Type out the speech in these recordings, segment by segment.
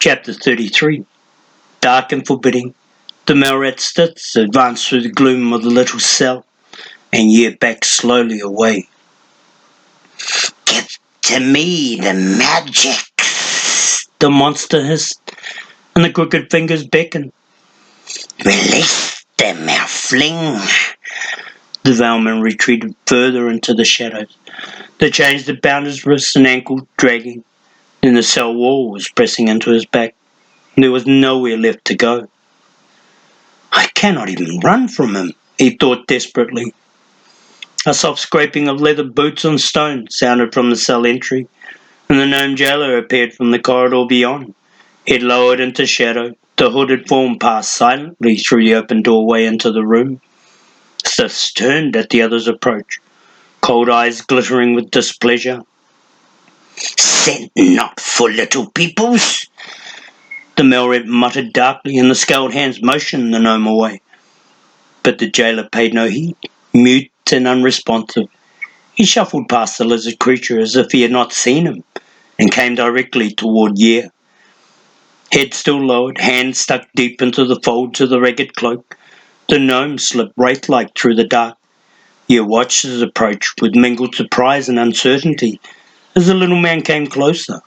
Chapter 33. Dark and forbidding, the Mwellret Stits advanced through the gloom of the little cell, and Year backed slowly away. "Give to me the magic," the monster hissed, and the crooked fingers beckoned. "Release the Mwellfling." The Veilman retreated further into the shadows, the chains that bound his wrists and ankles dragging. Then the cell wall was pressing into his back, and there was nowhere left to go. I cannot even run from him, he thought desperately. A soft scraping of leather boots on stone sounded from the cell entry, and the gnome jailer appeared from the corridor beyond. Head lowered into shadow, the hooded form passed silently through the open doorway into the room. Stiffs turned at the other's approach, cold eyes glittering with displeasure. "Sent not for little peoples?" The Mwellret muttered darkly, and the scaled hands motioned the gnome away. But the jailer paid no heed, mute and unresponsive. He shuffled past the lizard creature as if he had not seen him, and came directly toward Year. Head still lowered, hands stuck deep into the folds of the ragged cloak, the gnome slipped wraith-like through the dark. Year watched his approach with mingled surprise and uncertainty as the little man came closer.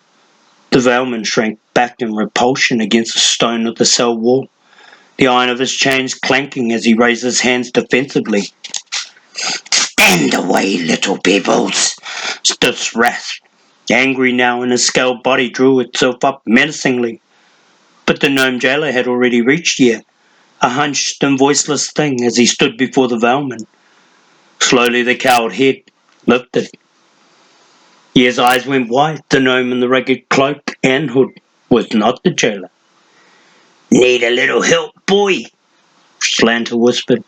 The Veilman shrank back in repulsion against the stone of the cell wall, the iron of his chains clanking as he raised his hands defensively. "Stand away, little peoples!" Stiffs rasped, angry now, and his scaled body drew itself up menacingly. But the gnome jailer had already reached Year, a hunched and voiceless thing as he stood before the Veilman. Slowly the cowled head lifted. Year's eyes went wide. The gnome in the ragged cloak and hood was not the jailer. "Need a little help, boy?" Slanter whispered.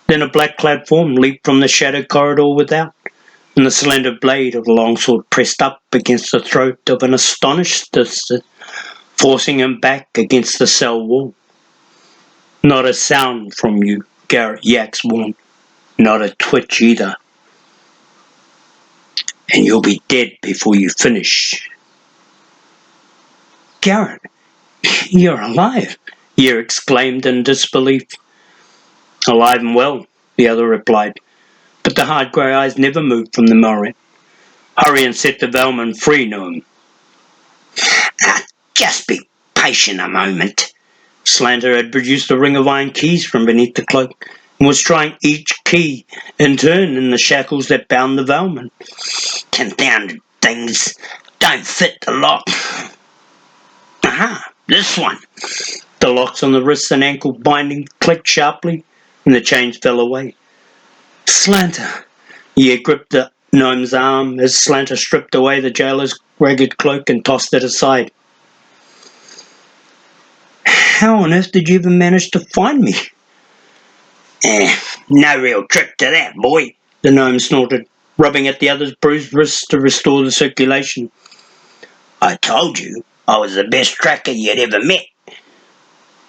Then a black-clad form leaped from the shadowed corridor without, and the slender blade of the longsword pressed up against the throat of an astonished Stiff, forcing him back against the cell wall. "Not a sound from you," Garrett Yax warned. "Not a twitch either. And you'll be dead before you finish." "Garrett, you're alive," Year exclaimed in disbelief. "Alive and well," the other replied, but the hard grey eyes never moved from the Mwellret. "Hurry and set the Veilman free, gnome." Just be patient a moment." Slanter had produced a ring of iron keys from beneath the cloak, and was trying each key in turn in the shackles that bound the Veilman. "Confounded things don't fit the lock. Aha, this one." The locks on the wrists and ankle binding clicked sharply, and the chains fell away. "Slanter!" Year gripped the gnome's arm as Slanter stripped away the jailer's ragged cloak and tossed it aside. "How on earth did you even manage to find me?" No real trick to that, boy," the gnome snorted, rubbing at the other's bruised wrists to restore the circulation. "I told you I was the best tracker you'd ever met.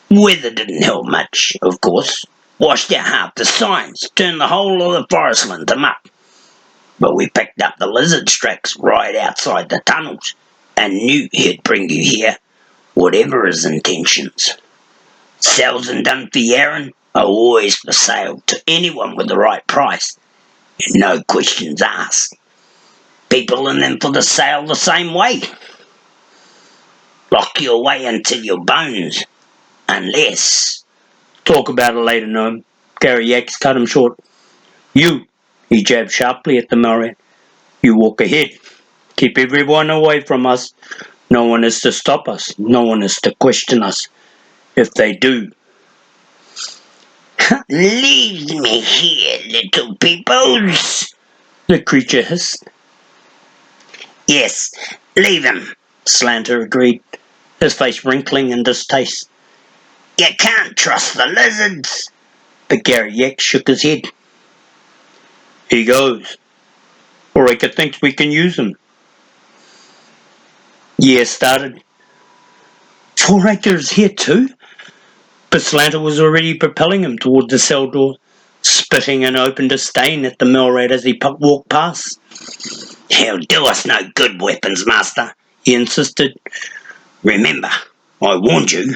Weather didn't help much, of course. Washed out half the signs, turned the whole of the forestland to muck. But we picked up the lizard's tracks right outside the tunnels, and knew he'd bring you here, whatever his intentions. Cells in Dun Fee Aran are always for sale to anyone with the right price, and no questions asked. People in them for the sale the same way. Lock you away until your bones, unless..." "Talk about it later, gnome." Gary Yax cut him short. "You," he jabbed sharply at the Mwellret. "You walk ahead. Keep everyone away from us. No one is to stop us. No one is to question us. If they do..." "Leave me here, little peoples," the creature hissed. "Yes, leave him," Slanter agreed, his face wrinkling in distaste. "You can't trust the lizards." But Gary Yax shook his head. "He goes. Eureka thinks we can use him." Year started. "Eureka is here too?" But Slanter was already propelling him toward the cell door, spitting an open disdain at the Mwellret as he walked past. "He'll do us no good, weapons master," he insisted. "Remember, I warned you.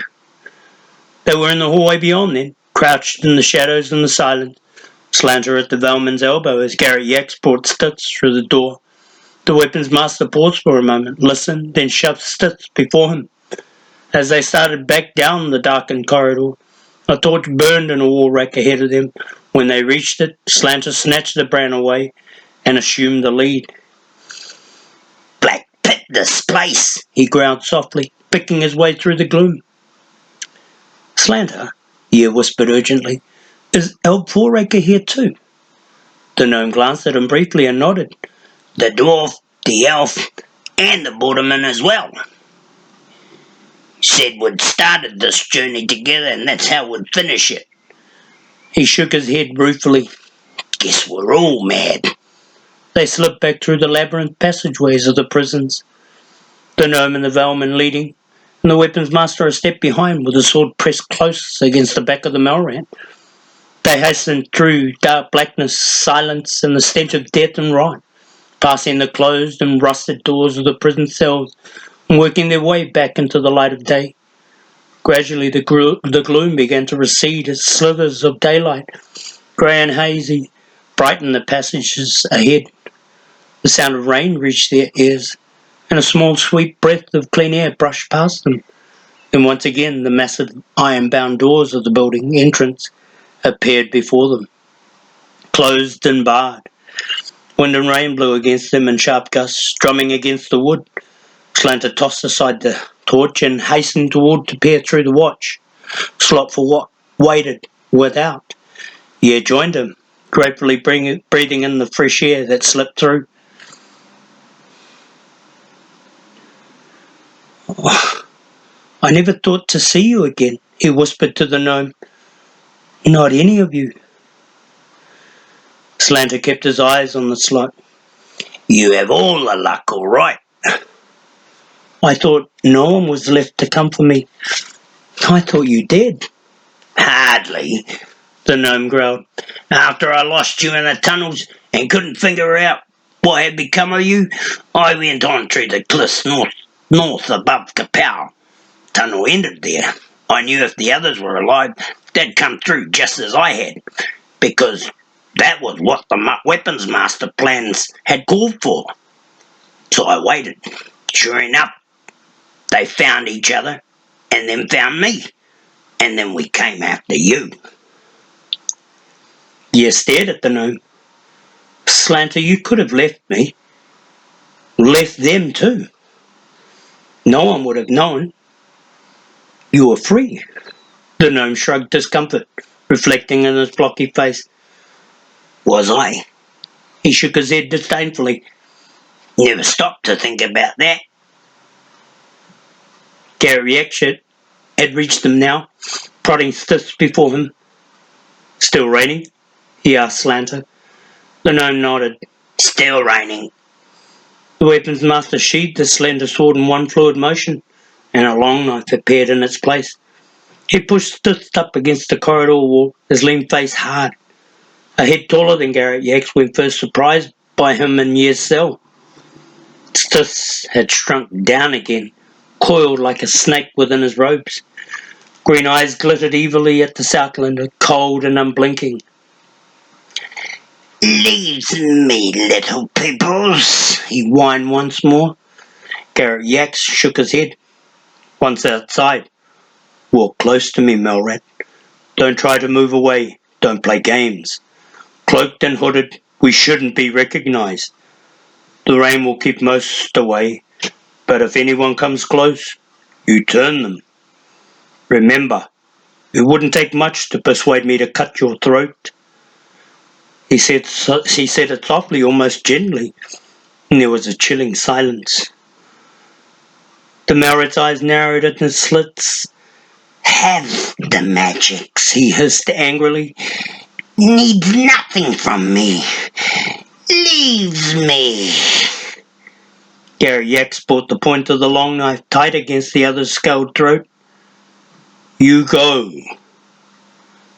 They were in the hallway beyond then, crouched in the shadows and the silence. Slanter at the Velman's elbow as Garrett Yax brought Stitz through the door. The weapons master paused for a moment, listened, then shoved Stitz before him. As they started back down the darkened corridor, a torch burned in a wall rack ahead of them. When they reached it, Slanter snatched the brand away and assumed the lead. Black pit this place, he growled softly, picking his way through the gloom. Slanter, Year whispered urgently, is El Four-Acre here too? The gnome glanced at him briefly and nodded. The dwarf, the elf, and the borderman as well. Said we'd started this journey together and that's how we'd finish it. He shook his head ruefully. Guess we're all mad. They slipped back through the labyrinth passageways of the prisons, the gnome and the Velman leading, and the weapons master a step behind with his sword pressed close against the back of the Mwellret. They hastened through dark blackness, silence, and the stench of death and rot, passing the closed and rusted doors of the prison cells and working their way back into the light of day. Gradually the gloom began to recede as slithers of daylight, grey and hazy, brightened the passages ahead. The sound of rain reached their ears, and a small sweet breath of clean air brushed past them. Then once again the massive iron-bound doors of the building entrance appeared before them, closed and barred. Wind and rain blew against them in sharp gusts, drumming against the wood. Slanter tossed aside the torch and hastened toward to peer through the watch. Slot for what waited without. Ye joined him, gratefully breathing in the fresh air that slipped through. Oh, I never thought to see you again, he whispered to the gnome. Not any of you. Slanter kept his eyes on the slot. You have all the luck, all right. I thought no one was left to come for me. I thought you did. Hardly, the gnome growled. After I lost you in the tunnels and couldn't figure out what had become of you, I went on through the cliffs north above Kapow. Tunnel ended there. I knew if the others were alive, they'd come through just as I had, because that was what the weapons master plans had called for. So I waited. Sure enough, they found each other, and then found me, and then we came after you. You stared at the gnome. Slanter, you could have left me. Left them too. No one would have known. You were free. The gnome shrugged discomfort, reflecting in his blocky face. Was I? He shook his head disdainfully. Never stopped to think about that. Gary Yakshit had reached them now, prodding Stitz before him. Still raining? He asked Slanter. The gnome nodded. Still raining. The weapons master sheathed the slender sword in one fluid motion, and a long knife appeared in its place. He pushed Stitz up against the corridor wall, his lean face hard. A head taller than Garrett Yax when first surprised by him in Year's cell. Stitz had shrunk down again, coiled like a snake within his robes. Green eyes glittered evilly at the Southlander, cold and unblinking. Leaves me, little peoples, he whined once more. Garrett Yax shook his head. Once outside, walk close to me, Mwellret. Don't try to move away. Don't play games. Cloaked and hooded, we shouldn't be recognized. The rain will keep most away, but if anyone comes close, you turn them. Remember, it wouldn't take much to persuade me to cut your throat. He said it softly, almost gently, and there was a chilling silence. The Mwellret's eyes narrowed at his slits. Have the magics, he hissed angrily. Needs nothing from me. Leaves me. Gary Yax brought the point of the long knife tight against the other's scaled throat. You go.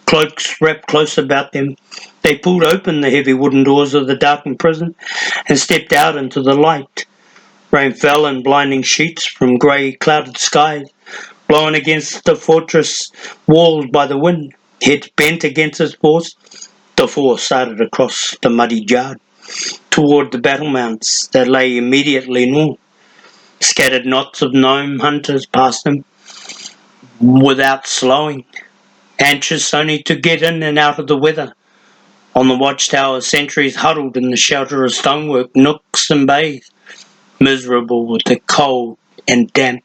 Cloaks wrapped close about them. They pulled open the heavy wooden doors of the darkened prison and stepped out into the light. Rain fell in blinding sheets from grey, clouded skies, blown against the fortress walls by the wind, head bent against its force, the four started across the muddy yard toward the battlements that lay immediately north. Scattered knots of gnome hunters passed them without slowing, anxious only to get in and out of the weather. On the watchtower, sentries huddled in the shelter of stonework, nooks and bays, miserable with the cold and damp.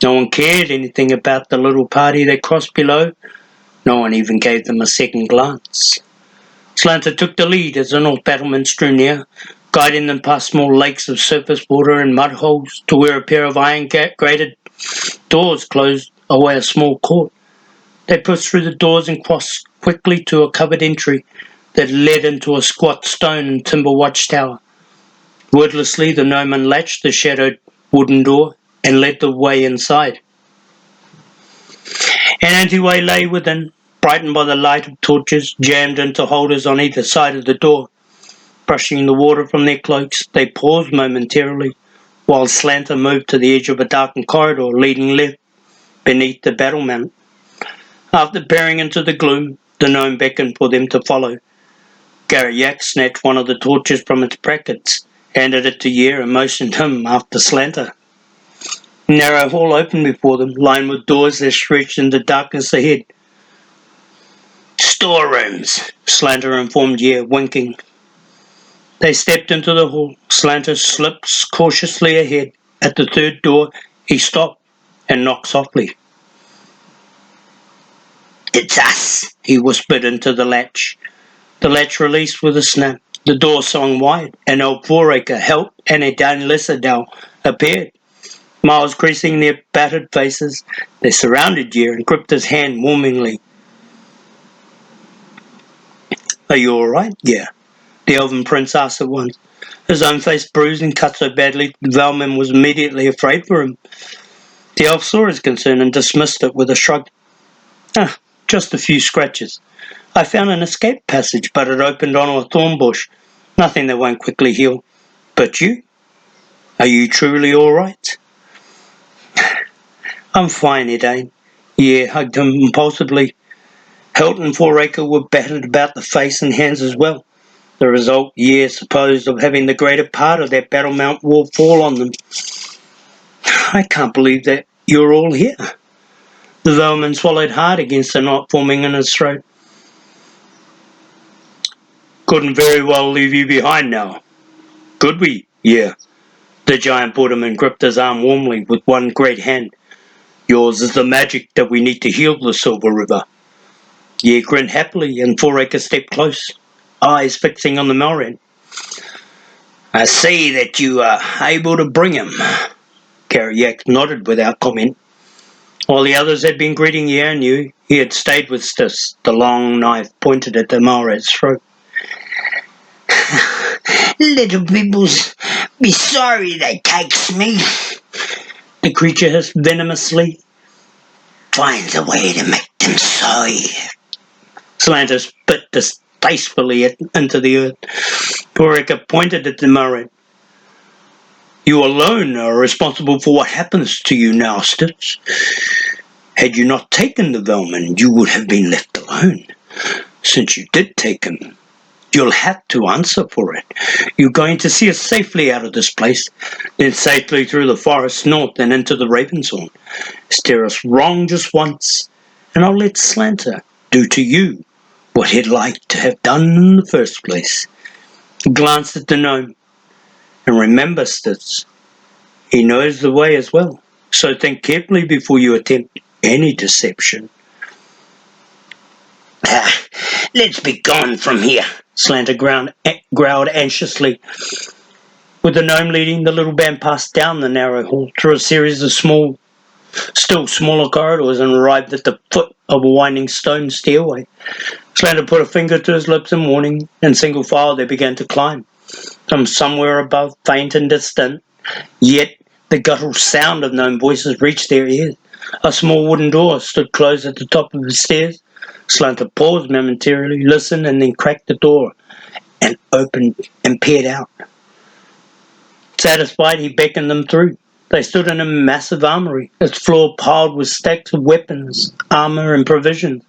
No one cared anything about the little party they crossed below. No one even gave them a second glance. Slanter took the lead as the north battlements drew near, guiding them past small lakes of surface water and mud holes to where a pair of iron-grated doors closed away a small court. They pushed through the doors and crossed quickly to a covered entry that led into a squat stone and timber watchtower. Wordlessly, the gnome unlatched the shadowed wooden door and led the way inside. An entryway lay within, brightened by the light of torches jammed into holders on either side of the door. Brushing the water from their cloaks, they paused momentarily, while Slanter moved to the edge of a darkened corridor leading left beneath the battlement. After peering into the gloom, the gnome beckoned for them to follow. Garryak snatched one of the torches from its brackets, handed it to Yer and motioned him after Slanter. A narrow hall opened before them, lined with doors that stretched into darkness ahead. Storerooms, Slanter informed Yer, winking. They stepped into the hall. Slanter slipped cautiously ahead. At the third door, he stopped and knocked softly. It's us, He whispered into the latch. The latch released with a snap. The door swung wide, and old Foraker, Help, and Edan Lissadell appeared. Smiles creasing their battered faces, they surrounded Yer and gripped his hand warmingly. Are you all right, Yer? The elven prince asked at once. His own face bruised and cut so badly the Velman was immediately afraid for him. The elf saw his concern and dismissed it with a shrug. Just a few scratches. I found an escape passage, but it opened onto a thorn bush. Nothing that won't quickly heal. But you? Are you truly all right? I'm fine, Edain. Yer hugged him impulsively. Helt and Foraker were battered about the face and hands as well. The result, Yer supposed, of having the greater part of that battlement wall fall on them. I can't believe that you're all here. The Velman swallowed hard against the knot forming in his throat. Couldn't very well leave you behind now. Could we? Yeah. The giant brought him and gripped his arm warmly with one great hand. Yours is the magic that we need to heal the Silver River. Yer grinned happily and Foraker stepped close, eyes fixing on the Mwellret. I see that you are able to bring him. Garryak nodded without comment. While the others had been greeting Yer and knew, he had stayed with Stis, the long knife pointed at the Mwellret's throat. Little peoples be sorry they takes me. The creature hissed venomously. Finds a way to make them sorry. Slanter spit distastefully into the earth. Foraker pointed at the Mwellret. You alone are responsible for what happens to you now, Stis. Had you not taken the Velman, you would have been left alone. Since you did take him, you'll have to answer for it. You're going to see us safely out of this place, then safely through the forest north and into the Ravenshorn. Steer us wrong just once, and I'll let Slanter do to you what he'd like to have done in the first place. He glanced at the gnome. And remember, Stis, he knows the way as well, so think carefully before you attempt any deception. Let's be gone from here, Slanter growled anxiously. With the gnome leading, the little band passed down the narrow hall through a series of still smaller corridors and arrived at the foot of a winding stone stairway. Slanter put a finger to his lips in warning. In single file they began to climb. From somewhere above, faint and distant, yet the guttural sound of gnome voices reached their ears. A small wooden door stood closed at the top of the stairs. Slanter paused momentarily, listened, and then cracked the door and opened and peered out. Satisfied, he beckoned them through. They stood in a massive armoury, its floor piled with stacks of weapons, armour and provisions.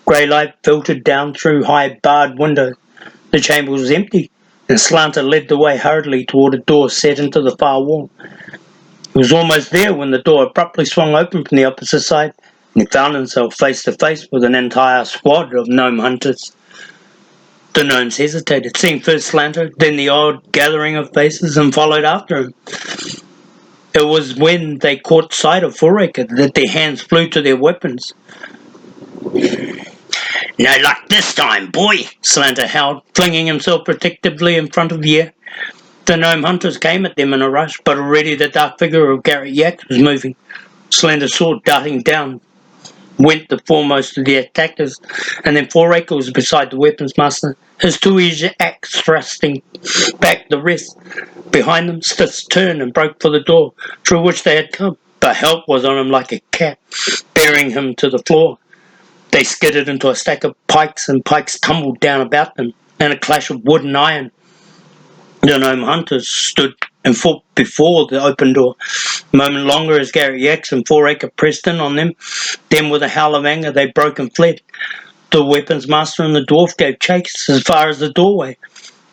Grey light filtered down through high barred windows. The chamber was empty, and Slanter led the way hurriedly toward a door set into the far wall. He was almost there when the door abruptly swung open from the opposite side, and he found himself face to face with an entire squad of gnome hunters. The gnomes hesitated, seeing first Slanter, then the odd gathering of faces, and followed after him. It was when they caught sight of Foraker that their hands flew to their weapons. No luck this time, boy, Slanter howled, flinging himself protectively in front of Yer. The gnome hunters came at them in a rush, but already the dark figure of Garrett Yak was moving. Slender's sword darting down went the foremost of the attackers, and then Foraker was beside the weapons master, his two-edged axe thrusting back the rest. Behind them, Stiths turned and broke for the door, through which they had come, but help was on him like a cat, bearing him to the floor. They skidded into a stack of pikes, and pikes tumbled down about them, and a clash of wood and iron. The gnome hunters stood and fought before the open door. A moment longer as Garrett Yaks and Foraker pressed in on them. Then with a howl of anger they broke and fled. The weapons master and the dwarf gave chase as far as the doorway,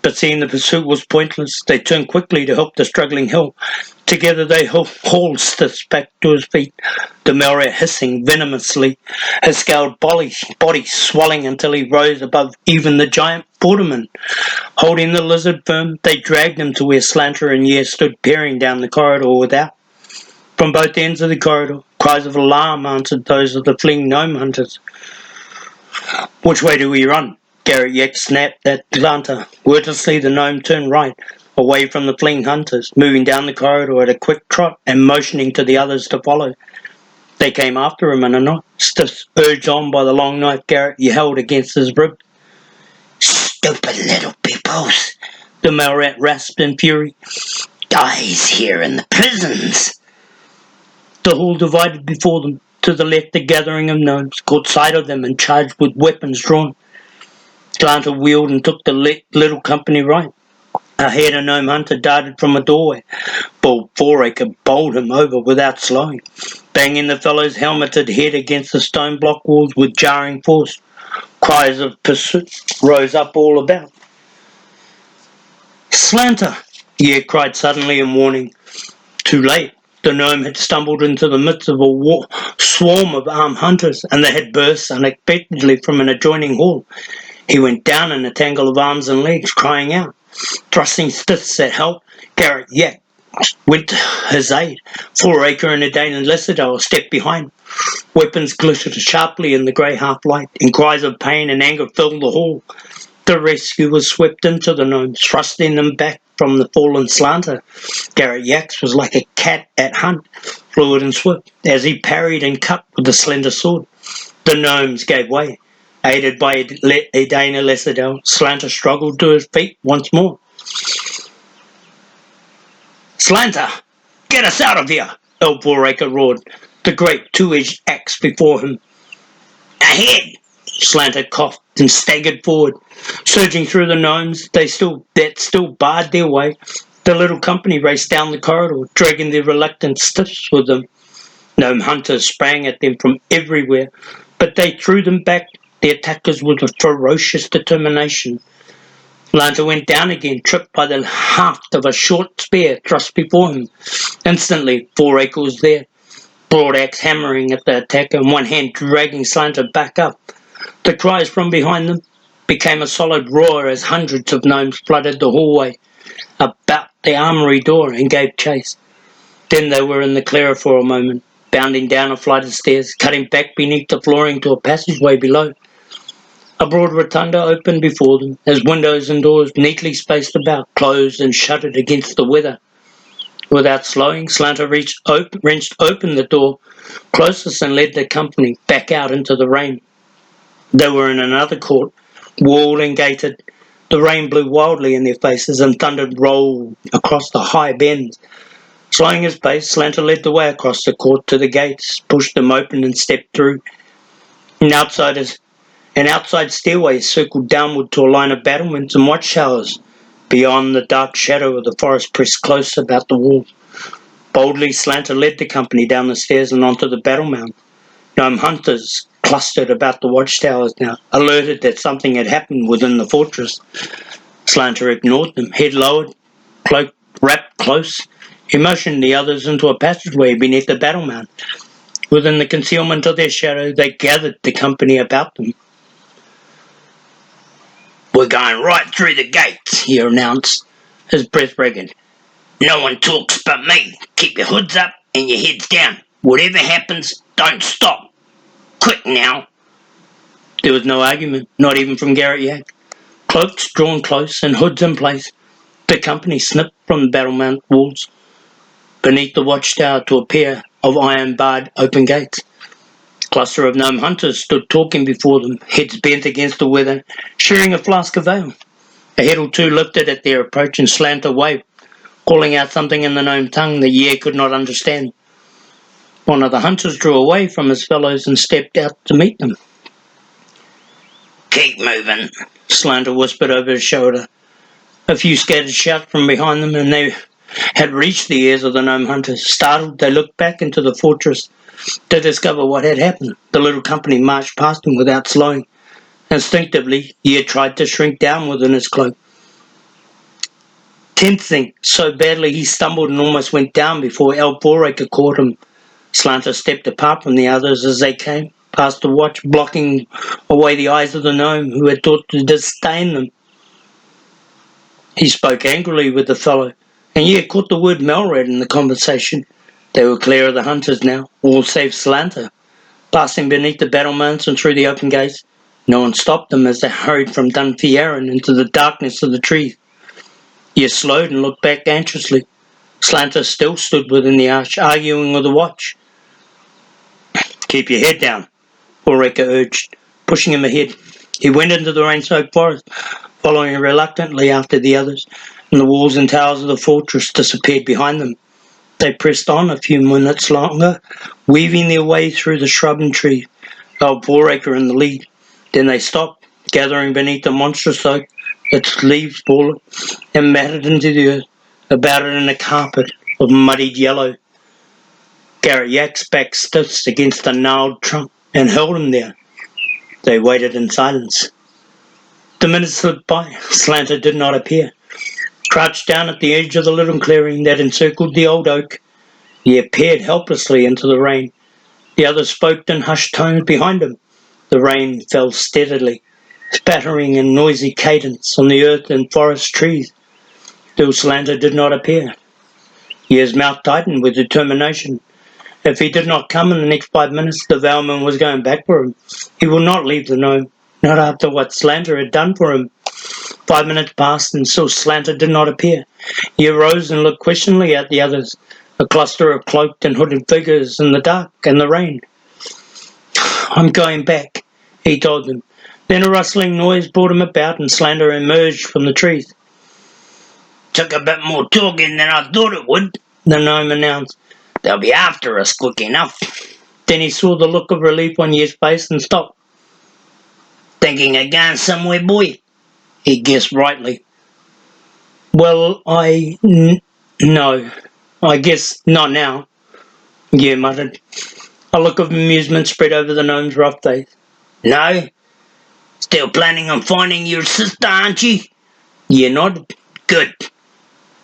but seeing the pursuit was pointless, they turned quickly to help the struggling Hill. Together they hauled Stiths back to his feet, the Mwellret hissing venomously, his scaled body swelling until he rose above even the giant borderman. Holding the lizard firm, they dragged him to where Slanter and Yer stood peering down the corridor without. From both ends of the corridor, cries of alarm answered those of the fleeing gnome hunters. "Which way do we run?" Garrett Yak snapped at Slanter. Wordlessly the gnome turned right, away from the fleeing hunters, moving down the corridor at a quick trot and motioning to the others to follow. They came after him in a knot, Stiths urged on by the long knife Garrett held against his ribs. Stupid little peoples, the Mwellret rasped in fury. Dies here in the prisons. The hall divided before them. To the left the gathering of gnomes caught sight of them and charged with weapons drawn. Slanter wheeled and took the little company right. Ahead a gnome hunter darted from a doorway. But Foraker bowled him over without slowing, banging the fellow's helmeted head against the stone block walls with jarring force. Cries of pursuit rose up all about. "Slanter!" Yer cried suddenly in warning. Too late. The gnome had stumbled into the midst of a swarm of armed hunters, and they had burst unexpectedly from an adjoining hall. He went down in a tangle of arms and legs, crying out. Thrusting Stiths at help, Garrett Yak went to his aid. Foraker and Edana Lessadale stepped behind. Weapons glittered sharply in the grey half-light, and cries of pain and anger filled the hall. The rescuers swept into the gnomes, thrusting them back from the fallen Slanter. Garrett Yaks was like a cat at hunt, fluid and swift, as he parried and cut with the slender sword. The gnomes gave way. Aided by Edana Lessadale, Slanter struggled to his feet once more. "Slanter, get us out of here!" El Foraker roared, the great two-edged axe before him. "Ahead!" Slanter coughed and staggered forward. Surging through the gnomes that still barred their way, the little company raced down the corridor, dragging their reluctant Stiths with them. Gnome hunters sprang at them from everywhere, but they threw them back, the attackers with a ferocious determination. Slanter went down again, tripped by the haft of a short spear thrust before him. Instantly, Foraker was there, broad axe hammering at the attacker, and one hand dragging Slanter back up. The cries from behind them became a solid roar as hundreds of gnomes flooded the hallway about the armoury door and gave chase. Then they were in the clear for a moment, bounding down a flight of stairs, cutting back beneath the flooring to a passageway below. A broad rotunda opened before them, as windows and doors neatly spaced about, closed and shuttered against the weather. Without slowing, Slanter wrenched open the door closest and led the company back out into the rain. They were in another court, walled and gated. The rain blew wildly in their faces and thunder rolled across the high bends. Slowing his pace, Slanter led the way across the court to the gates, pushed them open and stepped through. An outside stairway circled downward to a line of battlements and watchtowers. Beyond, the dark shadow of the forest pressed close about the wall. Boldly, Slanter led the company down the stairs and onto the battle mound. Gnome hunters clustered about the watchtowers now, alerted that something had happened within the fortress. Slanter ignored them, head lowered, cloak wrapped close. He motioned the others into a passageway beneath the battle mound. Within the concealment of their shadow, they gathered the company about them. "We're going right through the gates," he announced, his breath ragged. "No one talks but me. Keep your hoods up and your heads down. Whatever happens, don't stop. Quick now." There was no argument, not even from Garrett Yak. Cloaks drawn close and hoods in place, the company snipped from the battlement walls beneath the watchtower to a pair of iron-barred open gates. A cluster of gnome hunters stood talking before them, heads bent against the weather, sharing a flask of ale. A head or two lifted at their approach and Slanter waved, calling out something in the gnome tongue that Ye could not understand. One of the hunters drew away from his fellows and stepped out to meet them. "Keep moving," Slanter whispered over his shoulder. A few scattered shouts from behind them, and they had reached the ears of the gnome hunters. Startled, they looked back into the fortress to discover what had happened. The little company marched past them without slowing. Instinctively, Ye tried to shrink down within his cloak, tensing so badly he stumbled and almost went down before El Boraker caught him. Slanter stepped apart from the others as they came, past the watch, blocking away the eyes of the gnome who had thought to disdain them. He spoke angrily with the fellow, and Ye caught the word Mwellret in the conversation. They were clear of the hunters now, all save Slanter. Passing beneath the battlements and through the open gates, no one stopped them as they hurried from Dun Fee Aran into the darkness of the trees. Ye slowed and looked back anxiously. Slanter still stood within the arch, arguing with the watch. "Keep your head down," Boraker urged, pushing him ahead. He went into the rain-soaked forest, following reluctantly after the others, and the walls and towers of the fortress disappeared behind them. They pressed on a few minutes longer, weaving their way through the shrub and tree, El Boraker in the lead. Then they stopped, gathering beneath the monstrous oak, its leaves fallen and matted into the earth, about it in a carpet of muddied yellow. Garrett Yak's back stiffed against the gnarled trunk and held him there. They waited in silence. The minutes slipped by. Slanter did not appear. Crouched down at the edge of the little clearing that encircled the old oak, he peered helplessly into the rain. The others spoke in hushed tones behind him. The rain fell steadily, spattering in noisy cadence on the earth and forest trees. Still Slanter did not appear. His mouth tightened with determination. If he did not come in the next 5 minutes, the Valman was going back for him. He would not leave the gnome, not after what Slanter had done for him. 5 minutes passed and still Slanter did not appear. He arose and looked questioningly at the others, a cluster of cloaked and hooded figures in the dark and the rain. "I'm going back," he told them. Then a rustling noise brought him about and Slanter emerged from the trees. "Took a bit more talking than I thought it would," the gnome announced. "They'll be after us quick enough." Then he saw the look of relief on Ye's face and stopped. "Thinking of going somewhere, boy?" He guessed rightly. "Well, no, I guess not now," Ye muttered. A look of amusement spread over the gnome's rough face. "No? Still planning on finding your sister, aren't you?" Ye nodded. "Good.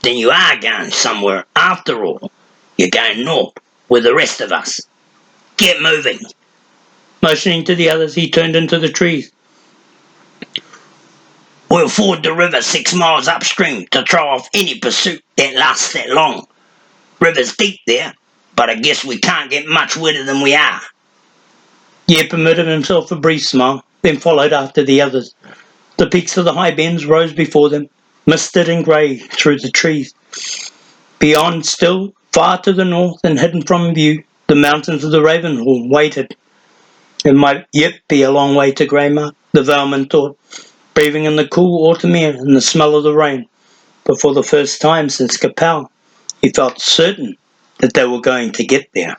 Then you are going somewhere after all. You're going north with the rest of us. Get moving." Motioning to the others, he turned into the trees. "We'll ford the river 6 miles upstream to throw off any pursuit that lasts that long. River's deep there, but I guess we can't get much wetter than we are." Ye permitted himself a brief smile, then followed after the others. The peaks of the high bends rose before them, misted and grey through the trees. Beyond, still, far to the north and hidden from view, the mountains of the Ravenhall waited. It might yet be a long way to Greymark, the Valman thought, breathing in the cool autumn air and the smell of the rain. But for the first time since Capel, he felt certain that they were going to get there.